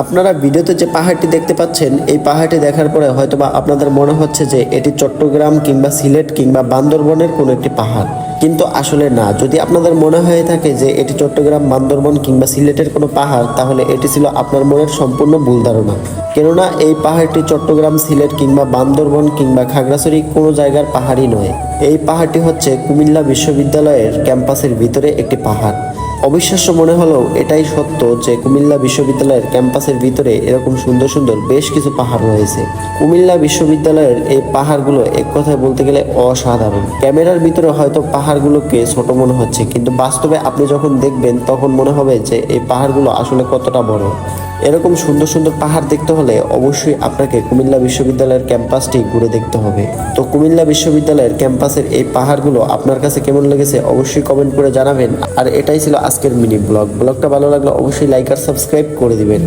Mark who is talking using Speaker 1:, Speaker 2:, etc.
Speaker 1: আপনারা ভিডিওতে যে পাহাড়টি দেখতে পাচ্ছেন, এই পাহাড়টি দেখার পরে হয়তোবা আপনাদের মনে হচ্ছে যে এটি চট্টগ্রাম কিংবা সিলেট কিংবা বান্দরবনের কোনো একটি পাহাড়, কিন্তু আসলে না। যদি আপনাদের মনে হয়ে থাকে যে এটি চট্টগ্রাম, বান্দরবন কিংবা সিলেটের কোনো পাহাড়, তাহলে এটি ছিল আপনার মনের সম্পূর্ণ ভুল ধারণা। কেননা এই পাহাড়টি চট্টগ্রাম, সিলেট কিংবা বান্দরবন কিংবা খাগড়াছড়ি কোনো জায়গার পাহাড়ই নয়। এই পাহাড়টি হচ্ছে কুমিল্লা বিশ্ববিদ্যালয়ের ক্যাম্পাসের ভিতরে একটি পাহাড়। অবিশ্বাস্য মনে হলেও এটাই সত্য যে কুমিল্লা বিশ্ববিদ্যালয়ের ক্যাম্পাসের ভিতরে এরকম সুন্দর সুন্দর বেশ কিছু পাহাড় রয়েছে। কুমিল্লা বিশ্ববিদ্যালয়ের এই পাহাড়গুলো এক কথায় বলতে গেলে অসাধারণ। ক্যামেরার ভিতরে হয়তো পাহাড়গুলোকে ছোট মনে হচ্ছে, কিন্তু বাস্তবে আপনি যখন দেখবেন তখন মনে হবে যে এই পাহাড়গুলো আসলে কতটা বড়। এরকম সুন্দর সুন্দর পাহাড় দেখতে হলে অবশ্যই আপনাকে কুমিল্লা বিশ্ববিদ্যালয়ের ক্যাম্পাসটি ঘুরে দেখতে হবে। তো কুমিল্লা বিশ্ববিদ্যালয়ের ক্যাম্পাসের এই পাহাড়গুলো আপনার কাছে কেমন লেগেছে অবশ্যই কমেন্ট করে জানাবেন। আর এটাই ছিল আজকের মিনি ব্লগটা ভালো লাগলে অবশ্যই লাইক আর সাবস্ক্রাইব করে দিবেন।